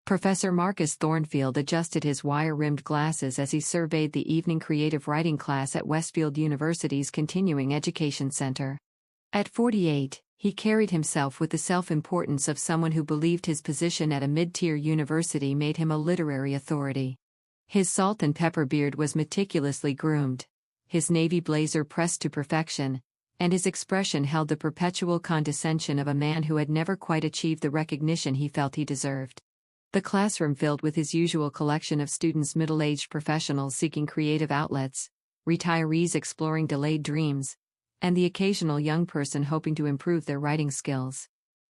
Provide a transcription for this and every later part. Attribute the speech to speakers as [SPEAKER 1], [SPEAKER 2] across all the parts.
[SPEAKER 1] Professor Marcus Thornfield adjusted his wire-rimmed glasses as he surveyed the evening creative writing class at Westfield University's Continuing Education Center. At 48, he carried himself with the self-importance of someone who believed his position at a mid-tier university made him a literary authority. His salt and pepper beard was meticulously groomed, his navy blazer pressed to perfection, and his expression held the perpetual condescension of a man who had never quite achieved the recognition he felt he deserved. The classroom filled with his usual collection of students, middle-aged professionals seeking creative outlets, retirees exploring delayed dreams, and the occasional young person hoping to improve their writing skills.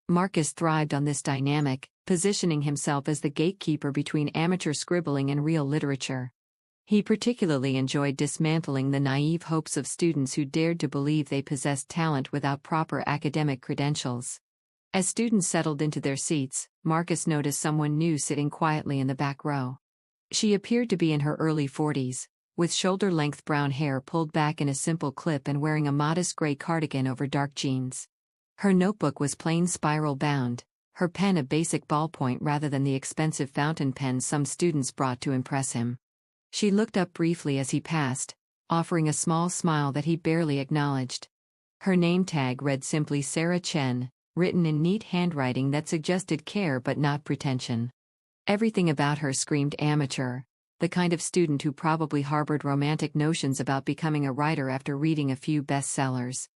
[SPEAKER 1] Marcus thrived on this dynamic, positioning himself as the gatekeeper between amateur scribbling and real literature. He particularly enjoyed dismantling the naive hopes of students who dared to believe they possessed talent without proper academic credentials. As students settled into their seats, Marcus noticed someone new sitting quietly in the back row. She appeared to be in her early 40s, with shoulder-length brown hair pulled back in a simple clip and wearing a modest gray cardigan over dark jeans. Her notebook was plain spiral-bound, her pen a basic ballpoint rather than the expensive fountain pen some students brought to impress him. She looked up briefly as he passed, offering a small smile that he barely acknowledged. Her name tag read simply Sarah Chen, written in neat handwriting that suggested care but not pretension. Everything about her screamed amateur, the kind of student who probably harbored romantic notions about becoming a writer after reading a few bestsellers.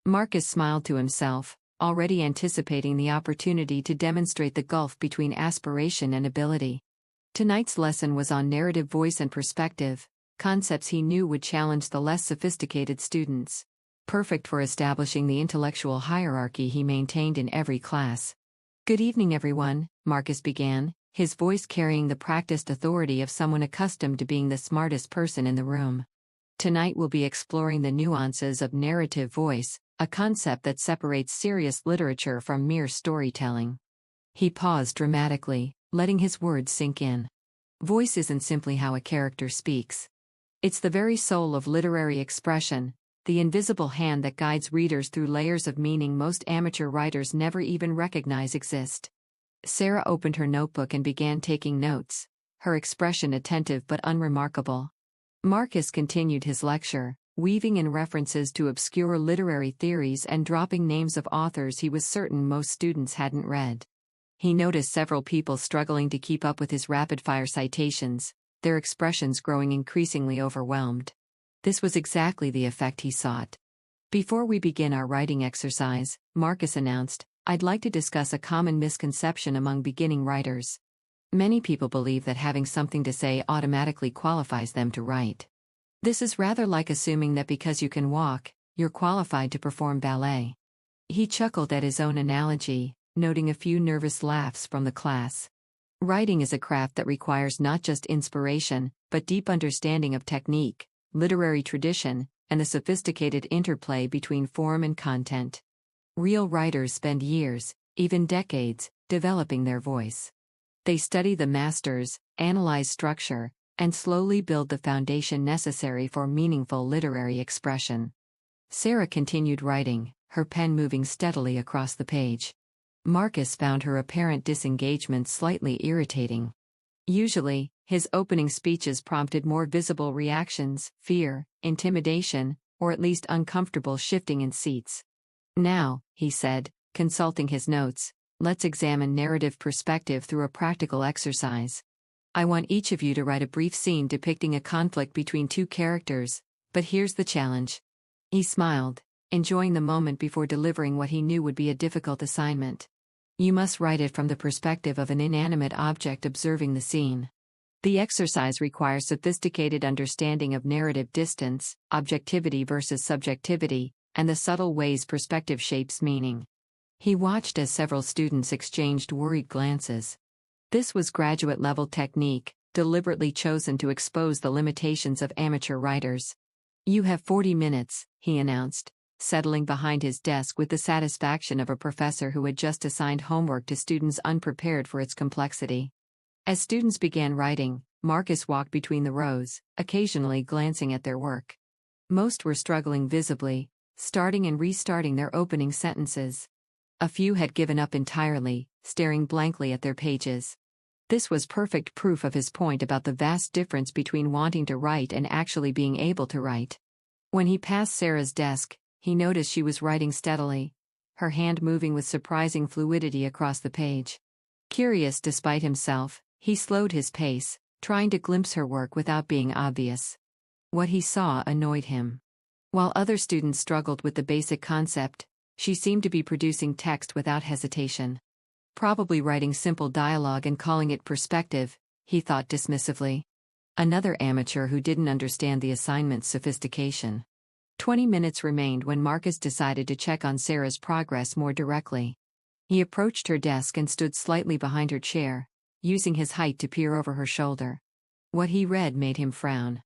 [SPEAKER 1] Marcus smiled to himself, already anticipating the opportunity to demonstrate the gulf between aspiration and ability. Tonight's lesson was on narrative voice and perspective, concepts he knew would challenge the less sophisticated students. Perfect for establishing the intellectual hierarchy he maintained in every class. "Good evening, everyone," Marcus began, his voice carrying the practiced authority of someone accustomed to being the smartest person in the room. "Tonight we'll be exploring the nuances of narrative voice, a concept that separates serious literature from mere storytelling." He paused dramatically, letting his words sink in. Voice isn't simply how a character speaks. It's the very soul of literary expression, the invisible hand that guides readers through layers of meaning most amateur writers never even recognize exist. Sarah opened her notebook and began taking notes, her expression attentive but unremarkable. Marcus continued his lecture, weaving in references to obscure literary theories and dropping names of authors he was certain most students hadn't read. He noticed several people struggling to keep up with his rapid-fire citations, their expressions growing increasingly overwhelmed. This was exactly the effect he sought. "Before we begin our writing exercise," Marcus announced, "I'd like to discuss a common misconception among beginning writers. Many people believe that having something to say automatically qualifies them to write. This is rather like assuming that because you can walk, you're qualified to perform ballet." He chuckled at his own analogy, noting a few nervous laughs from the class. Writing is a craft that requires not just inspiration, but deep understanding of technique, literary tradition, and the sophisticated interplay between form and content. Real writers spend years, even decades, developing their voice. They study the masters, analyze structure, and slowly build the foundation necessary for meaningful literary expression. Sarah continued writing, her pen moving steadily across the page. Marcus found her apparent disengagement slightly irritating. Usually, his opening speeches prompted more visible reactions, fear, intimidation, or at least uncomfortable shifting in seats. "Now," he said, consulting his notes, "let's examine narrative perspective through a practical exercise. I want each of you to write a brief scene depicting a conflict between two characters, but here's the challenge." He smiled, enjoying the moment before delivering what he knew would be a difficult assignment. "You must write it from the perspective of an inanimate object observing the scene. The exercise requires sophisticated understanding of narrative distance, objectivity versus subjectivity, and the subtle ways perspective shapes meaning." He watched as several students exchanged worried glances. This was graduate-level technique, deliberately chosen to expose the limitations of amateur writers. "You have 40 minutes, he announced, settling behind his desk with the satisfaction of a professor who had just assigned homework to students unprepared for its complexity. As students began writing, Marcus walked between the rows, occasionally glancing at their work. Most were struggling visibly, starting and restarting their opening sentences. A few had given up entirely, staring blankly at their pages. This was perfect proof of his point about the vast difference between wanting to write and actually being able to write. When he passed Sarah's desk, he noticed she was writing steadily, her hand moving with surprising fluidity across the page. Curious despite himself, he slowed his pace, trying to glimpse her work without being obvious. What he saw annoyed him. While other students struggled with the basic concept, she seemed to be producing text without hesitation. Probably writing simple dialogue and calling it perspective, he thought dismissively. Another amateur who didn't understand the assignment's sophistication. 20 minutes remained when Marcus decided to check on Sarah's progress more directly. He approached her desk and stood slightly behind her chair, using his height to peer over her shoulder. What he read made him frown.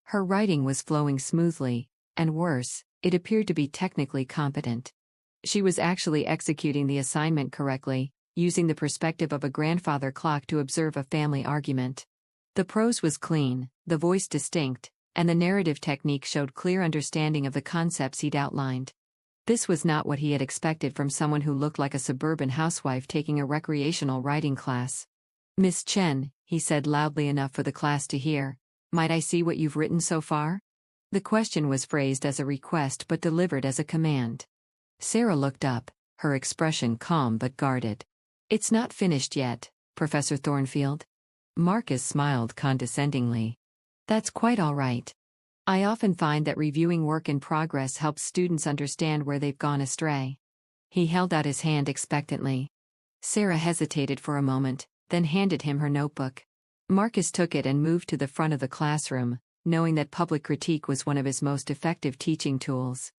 [SPEAKER 1] Her writing was flowing smoothly, and worse, it appeared to be technically competent. She was actually executing the assignment correctly, using the perspective of a grandfather clock to observe a family argument. The prose was clean, the voice distinct, and the narrative technique showed clear understanding of the concepts he'd outlined. This was not what he had expected from someone who looked like a suburban housewife taking a recreational writing class. "Miss Chen," he said loudly enough for the class to hear, "might I see what you've written so far?" The question was phrased as a request but delivered as a command. Sarah looked up, her expression calm but guarded. "It's not finished yet, Professor Thornfield." Marcus smiled condescendingly. "That's quite all right. I often find that reviewing work in progress helps students understand where they've gone astray." He held out his hand expectantly. Sarah hesitated for a moment, then handed him her notebook. Marcus took it and moved to the front of the classroom, knowing that public critique was one of his most effective teaching tools.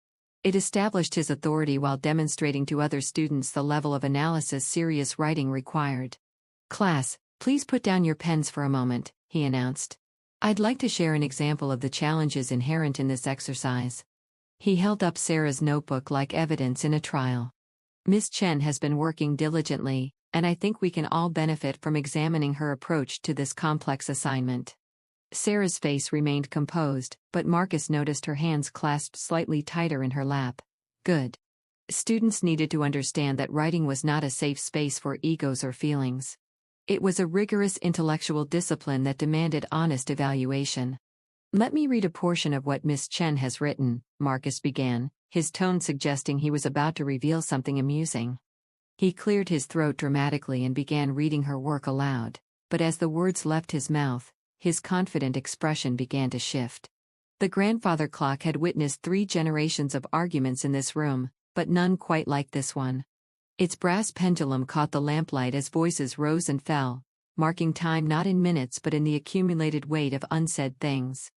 [SPEAKER 1] It established his authority while demonstrating to other students the level of analysis serious writing required. "Class, please put down your pens for a moment," he announced. "I'd like to share an example of the challenges inherent in this exercise." He held up Sarah's notebook like evidence in a trial. "Miss Chen has been working diligently, and I think we can all benefit from examining her approach to this complex assignment." Sarah's face remained composed, but Marcus noticed her hands clasped slightly tighter in her lap. Good. Students needed to understand that writing was not a safe space for egos or feelings. It was a rigorous intellectual discipline that demanded honest evaluation. "Let me read a portion of what Miss Chen has written," Marcus began, his tone suggesting he was about to reveal something amusing. He cleared his throat dramatically and began reading her work aloud, but as the words left his mouth, his confident expression began to shift. The grandfather clock had witnessed 3 generations of arguments in this room, but none quite like this one. Its brass pendulum caught the lamplight as voices rose and fell, marking time not in minutes but in the accumulated weight of unsaid things.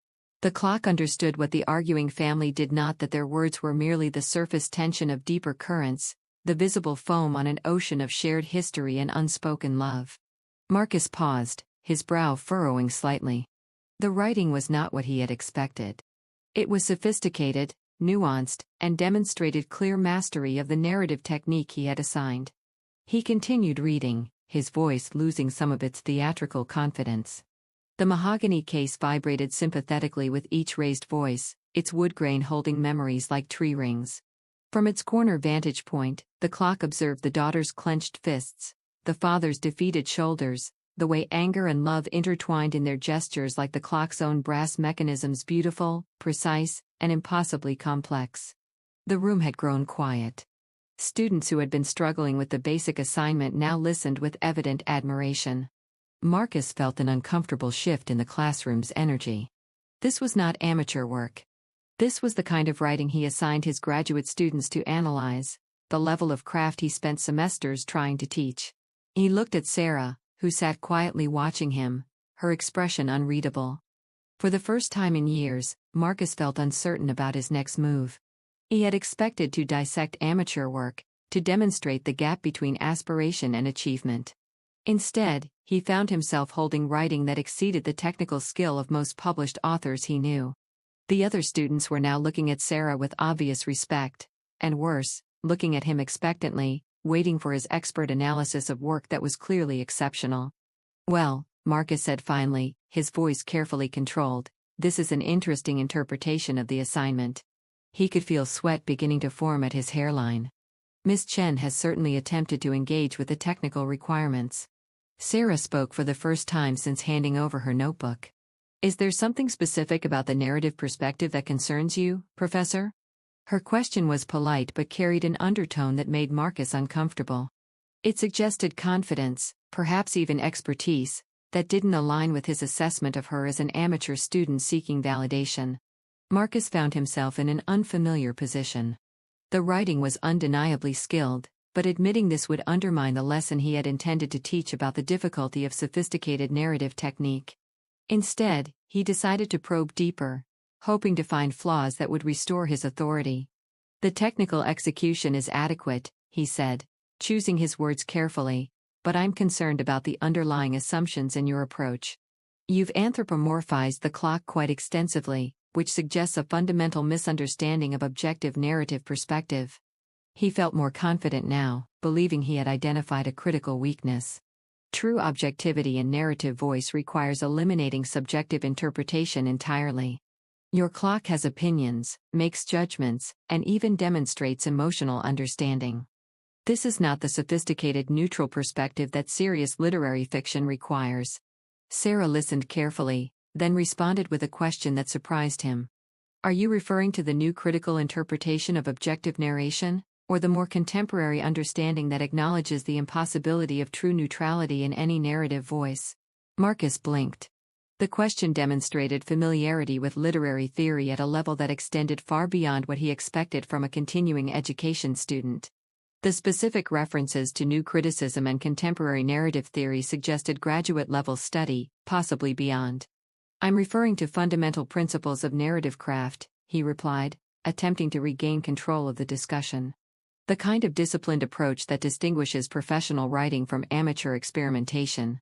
[SPEAKER 1] The clock understood what the arguing family did not, that their words were merely the surface tension of deeper currents, the visible foam on an ocean of shared history and unspoken love. Marcus paused, his brow furrowing slightly. The writing was not what he had expected. It was sophisticated, nuanced, and demonstrated clear mastery of the narrative technique he had assigned. He continued reading, his voice losing some of its theatrical confidence. The mahogany case vibrated sympathetically with each raised voice, its wood grain holding memories like tree rings. From its corner vantage point, the clock observed the daughter's clenched fists, the father's defeated shoulders, the way anger and love intertwined in their gestures like the clock's own brass mechanisms, beautiful, precise, and impossibly complex. The room had grown quiet. Students who had been struggling with the basic assignment now listened with evident admiration. Marcus felt an uncomfortable shift in the classroom's energy. This was not amateur work. This was the kind of writing he assigned his graduate students to analyze, the level of craft he spent semesters trying to teach. He looked at Sarah, who sat quietly watching him, her expression unreadable. For the first time in years, Marcus felt uncertain about his next move. He had expected to dissect amateur work, to demonstrate the gap between aspiration and achievement. Instead, he found himself holding writing that exceeded the technical skill of most published authors he knew. The other students were now looking at Sarah with obvious respect, and worse, looking at him expectantly, waiting for his expert analysis of work that was clearly exceptional. "Well," Marcus said finally, his voice carefully controlled, "this is an interesting interpretation of the assignment." He could feel sweat beginning to form at his hairline. "Miss Chen has certainly attempted to engage with the technical requirements." Sarah spoke for the first time since handing over her notebook. Is there something specific about the narrative perspective that concerns you, Professor? Her question was polite but carried an undertone that made Marcus uncomfortable. It suggested confidence, perhaps even expertise, that didn't align with his assessment of her as an amateur student seeking validation. Marcus found himself in an unfamiliar position. The writing was undeniably skilled, but admitting this would undermine the lesson he had intended to teach about the difficulty of sophisticated narrative technique. Instead, he decided to probe deeper, hoping to find flaws that would restore his authority. The technical execution is adequate, he said, choosing his words carefully, but I'm concerned about the underlying assumptions in your approach. You've anthropomorphized the clock quite extensively, which suggests a fundamental misunderstanding of objective narrative perspective. He felt more confident now, believing he had identified a critical weakness. True objectivity in narrative voice requires eliminating subjective interpretation entirely. Your clock has opinions, makes judgments, and even demonstrates emotional understanding. This is not the sophisticated neutral perspective that serious literary fiction requires. Sarah listened carefully, then responded with a question that surprised him. Are you referring to the new critical interpretation of objective narration, or the more contemporary understanding that acknowledges the impossibility of true neutrality in any narrative voice? Marcus blinked. The question demonstrated familiarity with literary theory at a level that extended far beyond what he expected from a continuing education student. The specific references to new criticism and contemporary narrative theory suggested graduate-level study, possibly beyond. I'm referring to fundamental principles of narrative craft, he replied, attempting to regain control of the discussion. The kind of disciplined approach that distinguishes professional writing from amateur experimentation.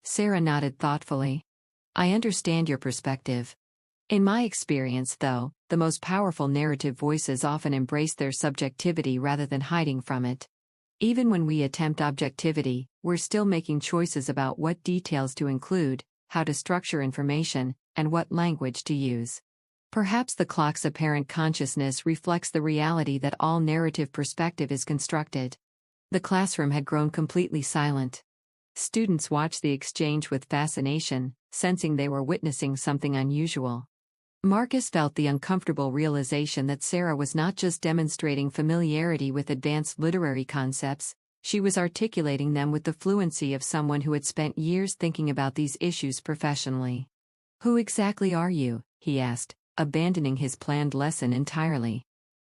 [SPEAKER 1] Sarah nodded thoughtfully. I understand your perspective. In my experience, though, the most powerful narrative voices often embrace their subjectivity rather than hiding from it. Even when we attempt objectivity, we're still making choices about what details to include, how to structure information, and what language to use. Perhaps the clock's apparent consciousness reflects the reality that all narrative perspective is constructed. The classroom had grown completely silent. Students watched the exchange with fascination, sensing they were witnessing something unusual. Marcus felt the uncomfortable realization that Sarah was not just demonstrating familiarity with advanced literary concepts, she was articulating them with the fluency of someone who had spent years thinking about these issues professionally. Who exactly are you? He asked, abandoning his planned lesson entirely.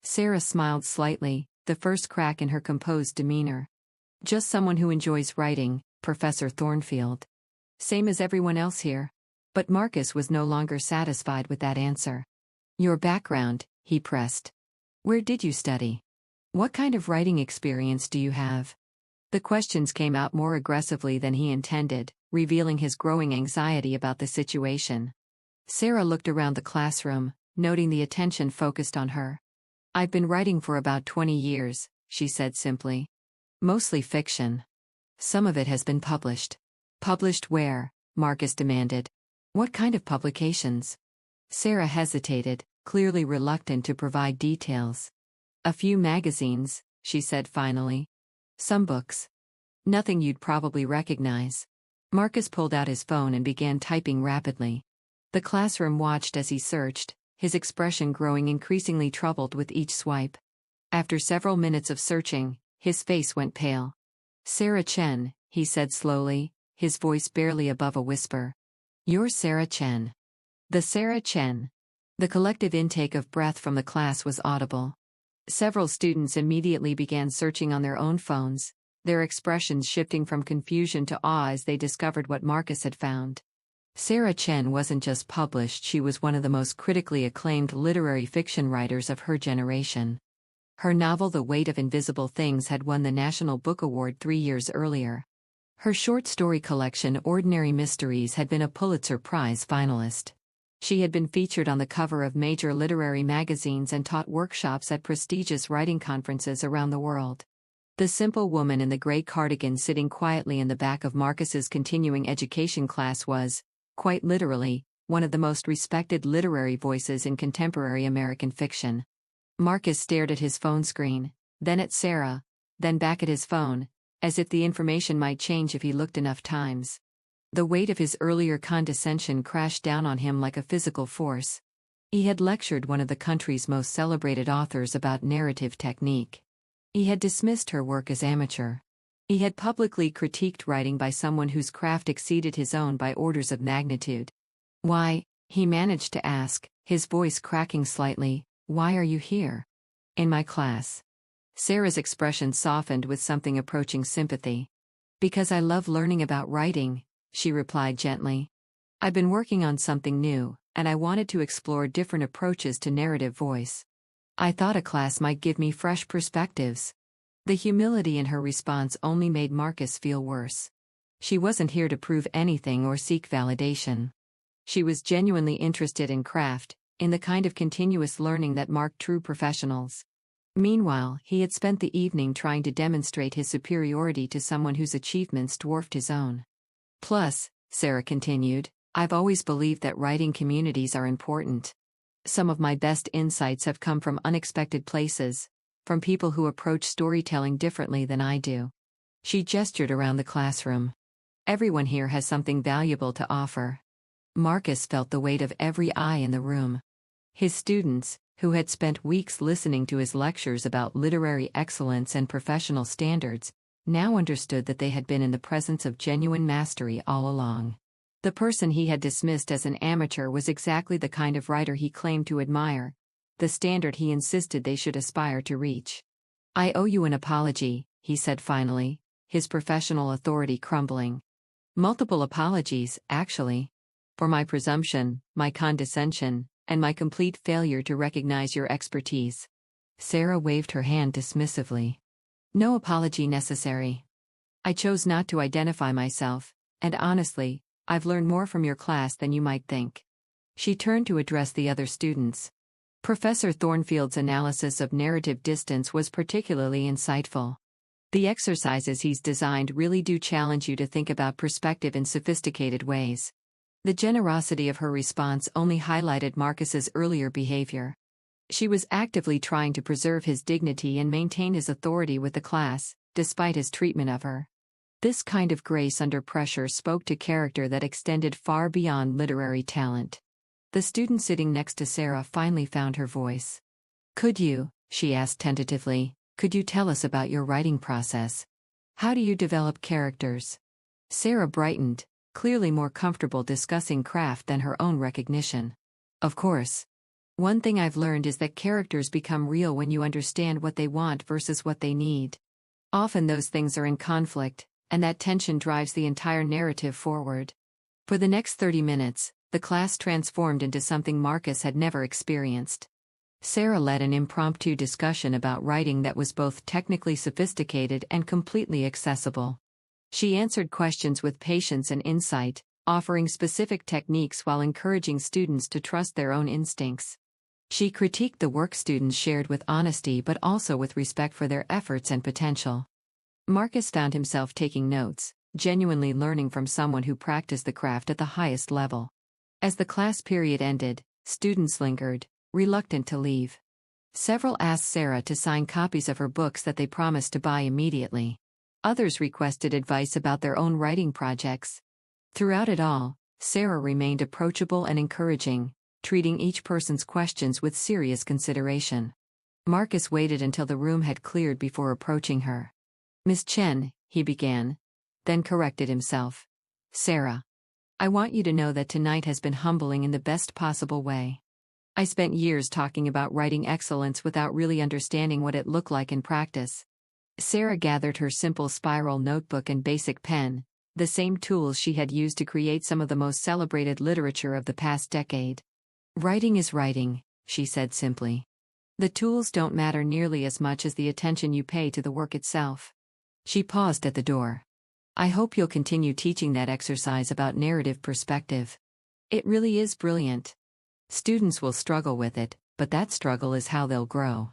[SPEAKER 1] Sarah smiled slightly, the first crack in her composed demeanor. Just someone who enjoys writing, Professor Thornfield. Same as everyone else here. But Marcus was no longer satisfied with that answer. Your background, he pressed. Where did you study? What kind of writing experience do you have? The questions came out more aggressively than he intended, revealing his growing anxiety about the situation. Sarah looked around the classroom, noting the attention focused on her. I've been writing for about 20 years, she said simply. Mostly fiction. Some of it has been published. Published where? Marcus demanded. What kind of publications? Sarah hesitated, clearly reluctant to provide details. A few magazines, she said finally. Some books. Nothing you'd probably recognize. Marcus pulled out his phone and began typing rapidly. The classroom watched as he searched, his expression growing increasingly troubled with each swipe. After several minutes of searching, his face went pale. Sarah Chen, he said slowly, his voice barely above a whisper. You're Sarah Chen. The Sarah Chen. The collective intake of breath from the class was audible. Several students immediately began searching on their own phones, their expressions shifting from confusion to awe as they discovered what Marcus had found. Sarah Chen wasn't just published, she was one of the most critically acclaimed literary fiction writers of her generation. Her novel The Weight of Invisible Things had won the National Book Award 3 years earlier. Her short story collection Ordinary Mysteries had been a Pulitzer Prize finalist. She had been featured on the cover of major literary magazines and taught workshops at prestigious writing conferences around the world. The simple woman in the gray cardigan sitting quietly in the back of Marcus's continuing education class was, quite literally, one of the most respected literary voices in contemporary American fiction. Marcus stared at his phone screen, then at Sarah, then back at his phone, as if the information might change if he looked enough times. The weight of his earlier condescension crashed down on him like a physical force. He had lectured one of the country's most celebrated authors about narrative technique. He had dismissed her work as amateur. He had publicly critiqued writing by someone whose craft exceeded his own by orders of magnitude. "Why," he managed to ask, his voice cracking slightly, "why are you here?" "In my class." Sarah's expression softened with something approaching sympathy. "Because I love learning about writing," she replied gently. "I've been working on something new, and I wanted to explore different approaches to narrative voice. I thought a class might give me fresh perspectives." The humility in her response only made Marcus feel worse. She wasn't here to prove anything or seek validation. She was genuinely interested in craft, in the kind of continuous learning that marked true professionals. Meanwhile, he had spent the evening trying to demonstrate his superiority to someone whose achievements dwarfed his own. "Plus," Sarah continued, "I've always believed that writing communities are important. Some of my best insights have come from unexpected places, from people who approach storytelling differently than I do." She gestured around the classroom. "Everyone here has something valuable to offer." Marcus felt the weight of every eye in the room. His students, who had spent weeks listening to his lectures about literary excellence and professional standards, now understood that they had been in the presence of genuine mastery all along. The person he had dismissed as an amateur was exactly the kind of writer he claimed to admire, the standard he insisted they should aspire to reach. "I owe you an apology," he said finally, his professional authority crumbling. "Multiple apologies, actually. For my presumption, my condescension, and my complete failure to recognize your expertise." Sarah waved her hand dismissively. "No apology necessary. I chose not to identify myself, and honestly, I've learned more from your class than you might think." She turned to address the other students. Professor Thornfield's analysis of narrative distance was particularly insightful. The exercises he's designed really do challenge you to think about perspective in sophisticated ways. The generosity of her response only highlighted Marcus's earlier behavior. She was actively trying to preserve his dignity and maintain his authority with the class, despite his treatment of her. This kind of grace under pressure spoke to character that extended far beyond literary talent. The student sitting next to Sarah finally found her voice. "Could you," she asked tentatively, "could you tell us about your writing process? How do you develop characters?" Sarah brightened, clearly more comfortable discussing craft than her own recognition. "Of course. One thing I've learned is that characters become real when you understand what they want versus what they need. Often those things are in conflict, and that tension drives the entire narrative forward." For the next 30 minutes, the class transformed into something Marcus had never experienced. Sarah led an impromptu discussion about writing that was both technically sophisticated and completely accessible. She answered questions with patience and insight, offering specific techniques while encouraging students to trust their own instincts. She critiqued the work students shared with honesty but also with respect for their efforts and potential. Marcus found himself taking notes, genuinely learning from someone who practiced the craft at the highest level. As the class period ended, students lingered, reluctant to leave. Several asked Sarah to sign copies of her books that they promised to buy immediately. Others requested advice about their own writing projects. Throughout it all, Sarah remained approachable and encouraging, treating each person's questions with serious consideration. Marcus waited until the room had cleared before approaching her. "Miss Chen," he began, then corrected himself. "Sarah. I want you to know that tonight has been humbling in the best possible way. I spent years talking about writing excellence without really understanding what it looked like in practice." Sarah gathered her simple spiral notebook and basic pen, the same tools she had used to create some of the most celebrated literature of the past decade. "Writing is writing," she said simply. "The tools don't matter nearly as much as the attention you pay to the work itself." She paused at the door. "I hope you'll continue teaching that exercise about narrative perspective. It really is brilliant. Students will struggle with it, but that struggle is how they'll grow."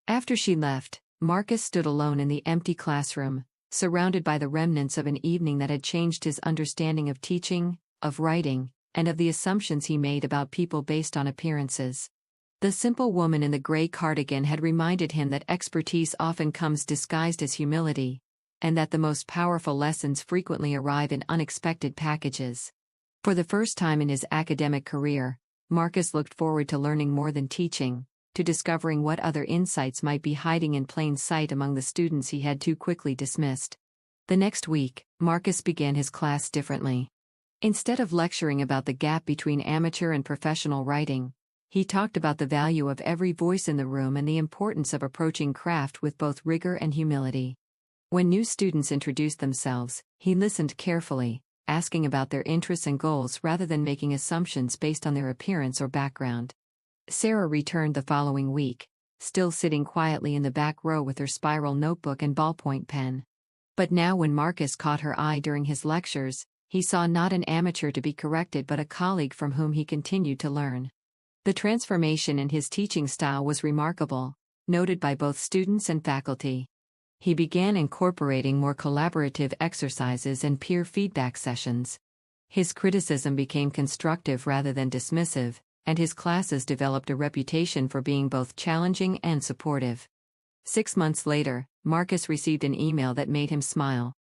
[SPEAKER 1] After she left, Marcus stood alone in the empty classroom, surrounded by the remnants of an evening that had changed his understanding of teaching, of writing, and of the assumptions he made about people based on appearances. The simple woman in the gray cardigan had reminded him that expertise often comes disguised as humility, and that the most powerful lessons frequently arrive in unexpected packages. For the first time in his academic career, Marcus looked forward to learning more than teaching, to discovering what other insights might be hiding in plain sight among the students he had too quickly dismissed. The next week, Marcus began his class differently. Instead of lecturing about the gap between amateur and professional writing, he talked about the value of every voice in the room and the importance of approaching craft with both rigor and humility. When new students introduced themselves, he listened carefully, asking about their interests and goals rather than making assumptions based on their appearance or background. Sarah returned the following week, still sitting quietly in the back row with her spiral notebook and ballpoint pen. But now when Marcus caught her eye during his lectures, he saw not an amateur to be corrected but a colleague from whom he continued to learn. The transformation in his teaching style was remarkable, noted by both students and faculty. He began incorporating more collaborative exercises and peer feedback sessions. His criticism became constructive rather than dismissive, and his classes developed a reputation for being both challenging and supportive. 6 months later, Marcus received an email that made him smile.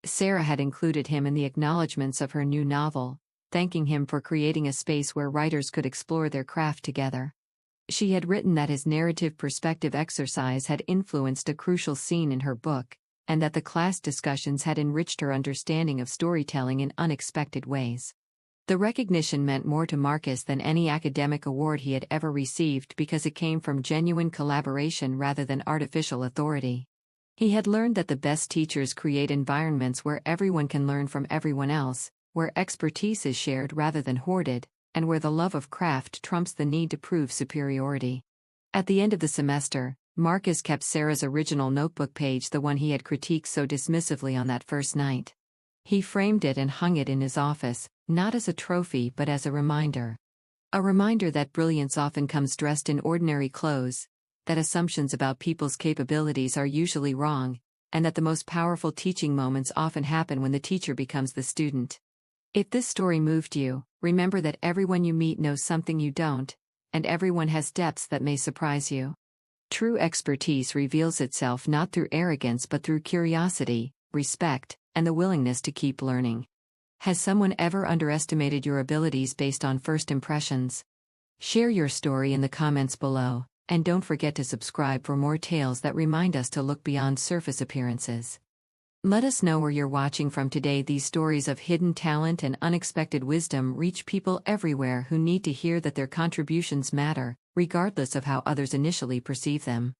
[SPEAKER 1] Sarah had included him in the acknowledgments of her new novel, thanking him for creating a space where writers could explore their craft together. She had written that his narrative perspective exercise had influenced a crucial scene in her book, and that the class discussions had enriched her understanding of storytelling in unexpected ways. The recognition meant more to Marcus than any academic award he had ever received because it came from genuine collaboration rather than artificial authority. He had learned that the best teachers create environments where everyone can learn from everyone else, where expertise is shared rather than hoarded, and where the love of craft trumps the need to prove superiority. At the end of the semester, Marcus kept Sarah's original notebook page, the one he had critiqued so dismissively on that first night. He framed it and hung it in his office, not as a trophy but as a reminder. A reminder that brilliance often comes dressed in ordinary clothes, that assumptions about people's capabilities are usually wrong, and that the most powerful teaching moments often happen when the teacher becomes the student. If this story moved you, remember that everyone you meet knows something you don't, and everyone has depths that may surprise you. True expertise reveals itself not through arrogance but through curiosity, respect, and the willingness to keep learning. Has someone ever underestimated your abilities based on first impressions? Share your story in the comments below, and don't forget to subscribe for more tales that remind us to look beyond surface appearances. Let us know where you're watching from today. These stories of hidden talent and unexpected wisdom reach people everywhere who need to hear that their contributions matter, regardless of how others initially perceive them.